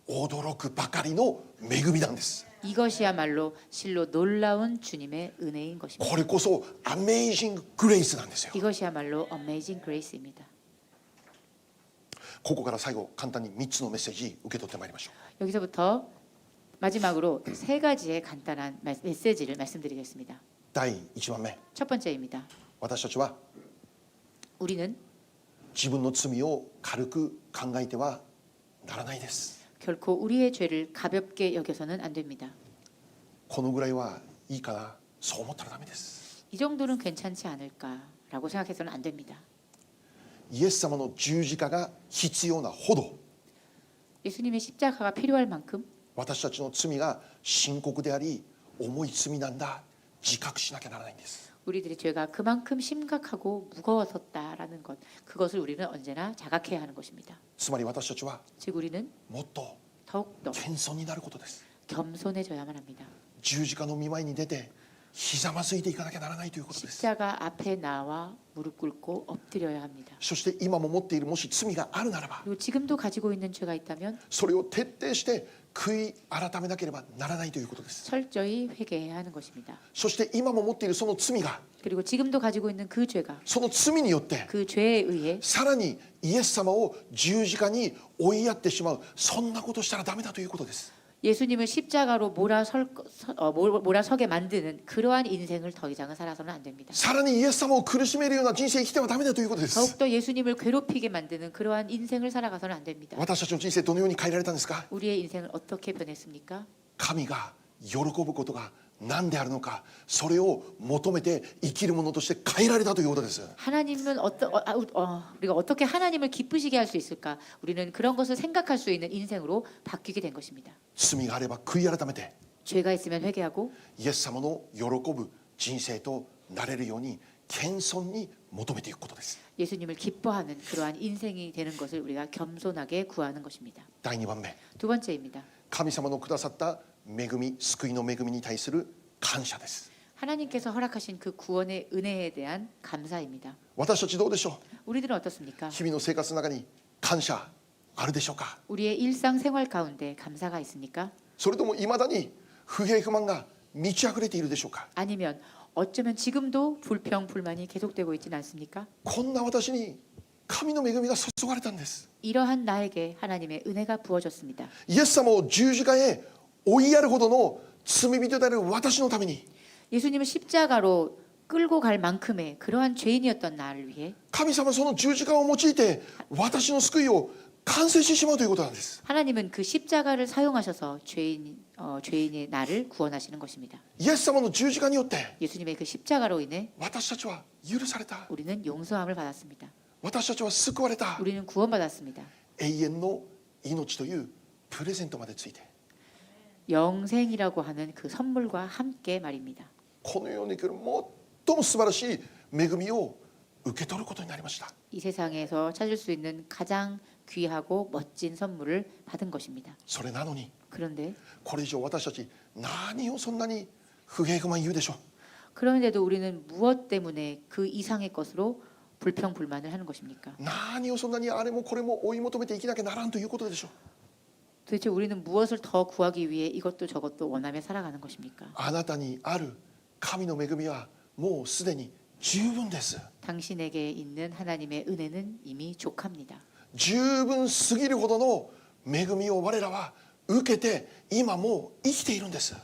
驚くばかりの恵みなんです。 이것이야말로 실로 놀라운 주님의 은혜인 것입니다. これこそアメイジンググレイスなんですよ。 이것이야말로 Amazing Grace입니다. ここから最後簡単に3つのメッセージ受け取ってまいりましょう。 여기서부터 마지막으로 세 가지의 간단한 메시지를 말씀드리겠습니다. 第1番目、 첫 번째입니다. 私たちは 우리는 自分の罪を軽く考えてはならないです。 결코 우리의 죄를 가볍게 여겨서는 안 됩니다. このぐらいはいいかな、そう思ったらダメです。 이 정도는 괜찮지 않을까라고 생각해서는 안 됩니다. イエス様の十字架が必要なほど 예수님의 십자가가 필요할 만큼 私たちの罪が深刻であり重い罪なんだ自覚しなきゃならないんです。 우리들의 죄가 그만큼 심각하고 무거웠었다라는 것, 그것을 우리는 언제나 자각해야 하는 것입니다. つまり私たちは 즉 우리는 もっと 더욱더 謙遜になることです。 겸손해져야만 합니다. 十字架の御前に出てひざまずいていかなきゃならないということです。 십자가 앞에 나와 무릎 꿇고 엎드려야 합니다. そして今も持っているもし罪があるならば 그리고 지금도 가지고 있는 죄가 있다면 それを徹底して悔い改めなければならないということです。 철저히 회개해야 하는 것입니다. そして今も持っているその罪が 그리고 지금도 가지고 있는 그 죄가 その罪によって 그 죄에 의해 さらにイエス様を十字架に追いやってしまう、そんなことしたらダメだということです。 예수님을 십자가로 몰아서게 만드는 그러한 인생을 더 이상은 살아서는 안 됩니다. さらにイエス様を苦しめるような人生生きてはダメだということです。 더욱더 예수님을 괴롭히게 만드는 그러한 인생을 살아가서는 안 됩니다. 私たちの人生どのように変えられたんですか？ 우리의 인생을 어떻게 변했습니까? 神が喜ぶことが何であるのか、それを求めて生きるものとして変えられたということです。 하나님은 우리가 어떻게 하나님을 기쁘시게 할 수 있을까? 우리는 그런 것을 생각할 수 있는 인생으로 바뀌게 된 것입니다. 罪があれば悔い改めて 죄가 있으면 회개하고 イエス様の喜ぶ人生となれるように謙遜に求めていくことです。 예수님을 기뻐하는 그러한 인생이 되는 것을 우리가 겸손하게 구하는 것입니다. 第2番目、 두 번째입니다. 神様のくださった恵み、救いの恵みに対する感謝です。 하나님께서 허락하신 그 구원의 은혜에 대한 감사입니다. 私たちどうでしょ 우리들은 어떻습니까? う？日々の生活の中に感謝あるでしょうか？ 우리의 일상생활 가운데 감사가 있습니까? それともいまだに不平不満が満ち溢れているでしょうか？ 아니면 어쩌면 지금도 불평 불만이 계속되고 있지는 않습니까? こんな私に神の恵みが注がれたんです。 이러한 나에게 하나님의 은혜가 부어졌습니다. イエス様を十字架へ追いやるほどの罪人である私のために 예수님을 십자가로 끌고 갈 만큼의 그러한 죄인이었던 나를 위해 神様はその十字架を用いて私の救いを完成してしまうということなんです。 하나님은 그 십자가를 사용하셔서 죄인의 나를 구원하시는 것입니다. イエス様の十字架によって 예수님의 그 십자가로 인해 私たちは許された、 우리는 용서함을 받았습니다. 私たちは救われた、 우리는 구원받았습니다. 永遠の命というプレゼントまでついて 영생이라고 하는 그 선물과 함께 말입니다. この世に来る最も素晴らしい恵みを受け取ることになりました。 이 세상에서 찾을 수 있는 가장 귀하고 멋진 선물을 받은 것입니다. それなのに 그런데 これ以上私たち何をそんなに不平不満言うでしょう。 그런데도 우리는 무엇 때문에 그 이상의 것으로 불평 불만을 하는 것입니까? 何をそんなにあれもこれも追い求めて生きなきゃならんということでしょう。 도대체 우리는 무엇을 더 구하기 위해 이것도 저것도 원하며 살아가는 것입니까? あなたにある神の恵みはもうすでに十分です。 당신에게 있는 하나님의 은혜는 이미 족합니다. 十分すぎるほどの恵みを我らは受けて今もう生きているんです。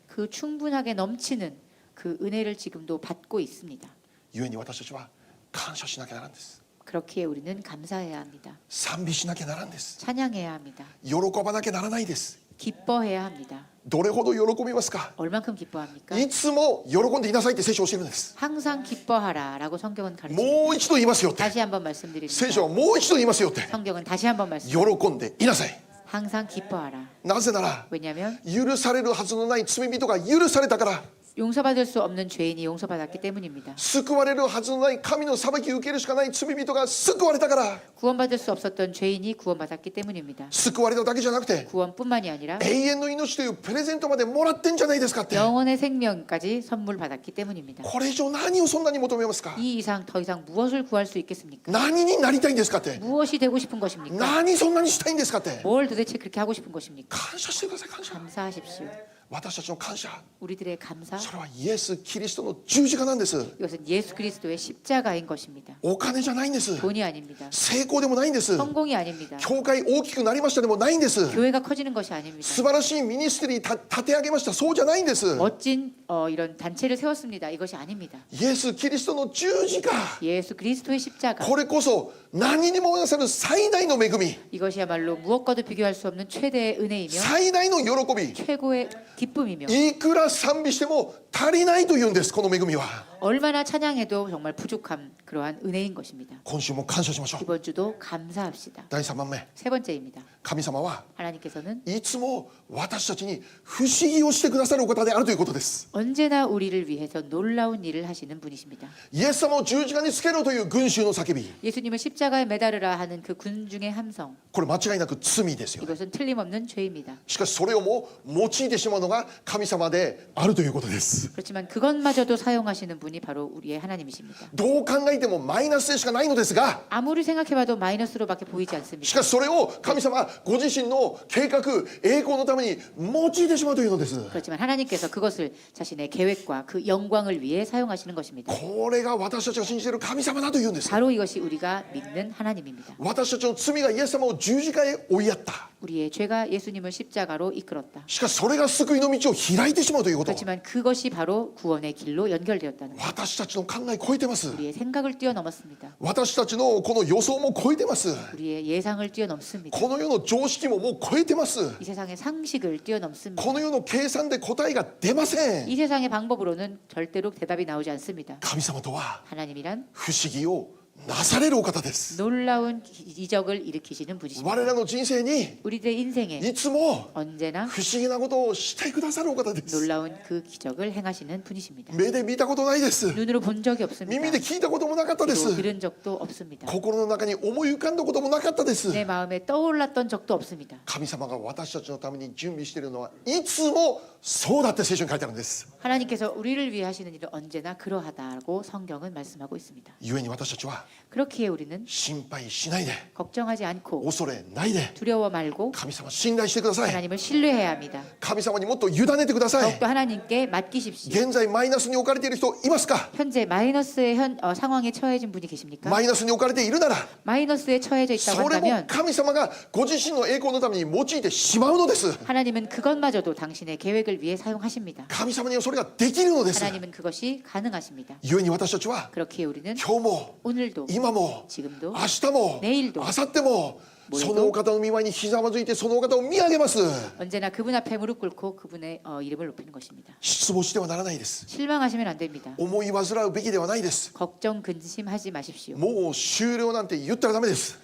그 충분하게 넘치는 그 은혜를 지금도 받고 있습니다. 故に私たちは感謝しなきゃならんです。 그렇기에 우리는 감사해야 합니다. 賛美しなきゃならんです。 찬양해야 합니다. 喜ばなきゃならないです。 기뻐해야 합니다. どれほど喜びますか？ 얼만큼 기뻐합니까? いつも喜んでいなさいって聖書を教えるんです。 항상 기뻐하라라고 성경은 가르칩니다. もう一度言いますよって。 다시 한번 말씀드립니다. 聖書はもう一度言いますよって。 성경은 다시 한번 말씀드립니다. 喜んでいなさい。 항상 기뻐하라. なぜなら 왜냐하면 許されるはずのない罪人が許されたから、 용서받을 수 없는 죄인이 용서받았기 때문입니다. 救われるはずのない神の裁きを受けるしかない罪人が救われたから、 구원받을 수 없었던 죄인이 구원받았기 때문입니다. 救われただけじゃなくて 구원뿐만이 아니라 永遠の命というプレゼントまでもらってんじゃないですかって。 영원의 생명까지 선물 받았기 때문입니다. これ以上何をそんなに求めますか？ 이 이상 더 이상 무엇을 구할 수 있겠습니까? 何になりたいんですかって。 무엇이 되고 싶은 것입니까? 何そんなにしたいんですかって。 뭘 도대체 그렇게 하고 싶은 것입니까? 感謝してください。感謝。 감사하십시오. 私たちの感謝、 우리들의 감사 それはイエス・キリストの十字架なんです。 이것은 예수 그리스도의 십자가인 것입니다. お金じゃないんです。 돈이 아닙니다. 成功でもないんです。 성공이 아닙니다. 教会大きくなりましたでもないんです。 교회가 커지는 것이 아닙니다. 素晴らしいミニストリー立て上げました、そうじゃないんです。 멋진 이런 단체를 세웠습니다. 이것이 아닙니다. イエス・キリストの十字架、 예수 그리스도의 십자가 これこそ何にもなさる最大の恵み、 이것이야말로 무엇과도 비교할 수 없는 최대의 은혜이며 最大の喜び、 최고의 기쁨이며 いくら賛美しても足りないというんです。この恵みは 얼마나 찬양해도 정말 부족한 그러한 은혜인 것입니다. 今週も感謝しましょう。 이번 주도 감사합시다. 第3番目、 세 번째입니다. 神様は 하나님께서는 いつも私たちに不思議をしてくださるお方であるということです。 언제나 우리를 위해서 놀라운 일을 하시는 분이십니다. イエス様を十字架につけろという群衆の叫び、 예수님을 십자가에 매달으라 하는 그 군중의 함성, これ間違いなく罪ですよ。 이것은 틀림없는 죄입니다. しかしそれをも用いてしまうのが神様であるということです。 그렇지만 그것마저도 사용하시는 분이 분이 바로 우리의 하나님이십니다. どう考えてもマイナスでしかないのですが、 아무리 생각해봐도 마이너스로밖에 보이지 않습니다. しかしそれを神様はご自身の計画、栄光のために用いてしまうというのです。 그렇지만 하나님께서 그것을 자신의 계획과 그 영광을 위해 사용하시는 것입니다. これが私たちが信じている神様だというんです。 바로 이것이 우리가 믿는 하나님입니다. 私たちの罪がイエス様を十字架へ追いやった。 우리의 죄가 예수님을 십자가로 이끌었다. しかしそれが救いの道を開いてしまうということ。 그렇지만 그것이 바로 구원의 길로 연결되었다는 것. 私たちの考え超えてます。 우리의 생각을 뛰어넘었습니다. 私たちのこの予想も超えてます。 우리의 예상을 뛰어넘습니다. この世の常識ももう超えてます。 이 세상의 상식을 뛰어넘습니다. この世の計算で答えが出ません。 이 세상의 방법으로는 절대로 대답이 나오지 않습니다. 神様とは 하나님이란 不思議をなされるお方です。 놀라운 이적을 일으키시는 분이십니다. 我らの人生に 우리들의 인생에 いつも 언제나 不思議なことをしてくださるお方です。 놀라운 그 기적을 행하시는 분이십니다. 目で見たことないです。 눈으로 본 적이 없습니다. 耳で聞いたこともなかったで 귀로 す。 들은 적도 없습니다. 心の中に思い浮かんだこともなかったです。 내 마음에 떠올랐던 적도 없습니다. 神様が私たちのために準備しているのはいつもそうだって聖書に書いてあるんです。 하나님께서 우리를 위해 하시는 일은 언제나 그러하다고 성경은 말씀하고 있습니다. 故に私たちは 그렇기에 우리는 心配しないで、 걱정하지 않고 恐れないで、 두려워 말고 神様信頼してください。 하나님을 신뢰해야 합니다. 神様にもっと委ねてください。 더욱더 하나님께 맡기십시오. 現在マイナスに置かれている人いますか？ 현재 마이너스의 상황에 처해진 분이 계십니까? マイナスに置かれているなら、 마이너스에 처해져 있다고 それも 한다면 神様がご自身の栄光のために用いてしまうのです。 하나님은 그것마저도 당신의 계획을 위해 사용하십니다. 神様にはそれができるのです。 하나님은 그것이 가능하십니다. 故に私たちは 그렇기에 우리는 今日も 오늘도 今も 지금도 明日も 내일도 明後日も 모레도 そのお方の御前にひざまずいてそのお方を見上げます。 언제나 그분 앞에 무릎 꿇고 그분의 이름을 높이는 것입니다. 失望してはならないです。 실망하시면 안 됩니다. 思い煩うべきではないです。 걱정 근심하지 마십시오. もう終了なんて言ったらダメです。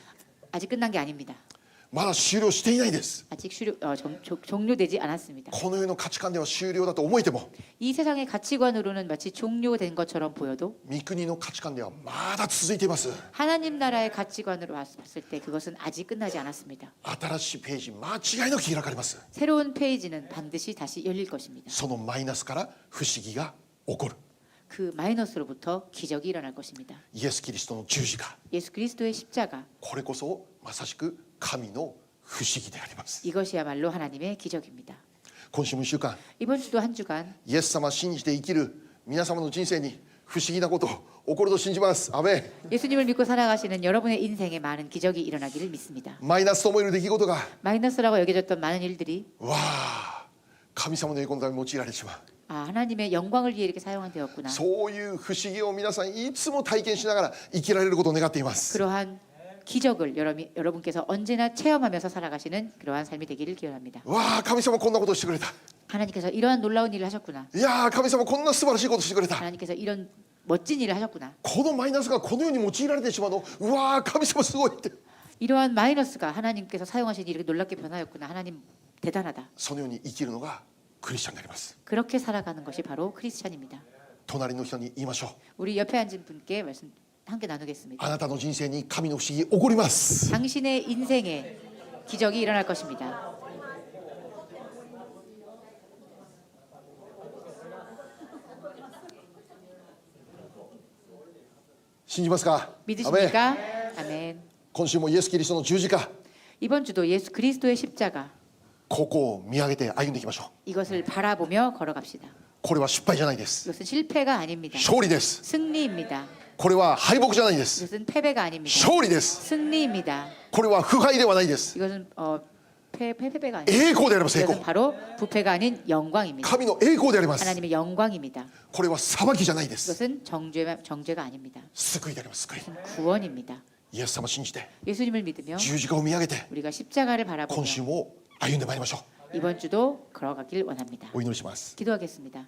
아직 끝난 게 아닙니다. まだ終了していないです。 아직 종료되지 않았습니다. この世の価値観では終了だと思えても、 이 세상의 가치관으로는 마치 종료된 것처럼 보여도 御国の価値観ではまだ続いています。 하나님 나라의 가치관으로 봤을 때 그것은 아직 끝나지 않았습니다. 新しいページ間違いなく開かれます。 새로운 페이지는 반드시 다시 열릴 것입니다. そのマイナスから不思議が起こる。 그 마이너스로부터 기적이 일어날 것입니다. イエス・キリストの十字架、 예수 그리스도의 십자가, これこそまさしく神の不思議であります。 이것이야말로 하나님의 기적입니다. 今週も1週間、 이번 주도 한 주간 イエス様を信じて生きる皆様の人生に不思議なこと起こると信じます。アメン。 예수님을 믿고 살아가시는 여러분의 인생에 많은 기적이 일어나기를 믿습니다. マイナスと思える出来事が、 마이너스라고 여겨졌던 많은 일들이 わあ、神様の栄光のために用いられてしまう。 하나님의 영광을 위해 이렇게 사용되었구나. そういう不思議を皆さんいつも体験しながら生きられることを願っています。 그러한 기적을 여러분께서 언제나 체험하면서 살아가시는 그러한 삶이 되기를 기원합니다. わあ、神様こんなことをしてくれた。 하나님께서 이러한 놀라운 일을 하셨구나. いやー、神様こんな素晴らしいことをしてくれた。 하나님께서 이런 멋진 일을 하셨구나. このマイナスがこのように用いられてしまうの、うわあ、神様すごいって。 이러한 마이너스가 하나님께서 사용하신 이렇게 놀랍게 변하였구나. 하나님 대단하다. そのように生きるのがクリスチャンであります。 그렇게 살아가는 것이 바로 크리스찬입니다. 隣の人に言いましょう。 우리 옆에 앉은 분께 말씀 함께 나누겠습니다. あなたの人生に神の不思議起こります。 당신의 인생에 기적이 일어날 것입니다. 信じますか？アメン。 믿으십니까? 아멘. 今週もイエス・キリストの十字架、 이번 주도 예수 그리스도의 십자가 ここを見上げて歩んでいきましょう。 이것을 바라보며 걸어갑시다. これは失敗じゃないです。 이것은 실패가 아닙니다. 勝利です。 승리입니다. これは敗北じゃないです。 이것은 패배가 아닙니다. 勝利です。 승리입니다. これは腐敗ではないです。 이것은 패배가 아닙니다. 栄光であります。栄 이것은 光。 바로 부패가 아닌 영광입니다. 神の栄光であります。 하나님의 영광입니다. これは裁きじゃないです。 이것은 정죄가 아닙니다. 救いであります。救い。 이것은 구원입니다. イエス様を信じて 예수님을 믿으며 十字架を見上げて 우리가 십자가를 바라보며 今週も歩んでまいりましょう。 이번 주도 걸어가길 원합니다. お祈りします。 기도하겠습니다.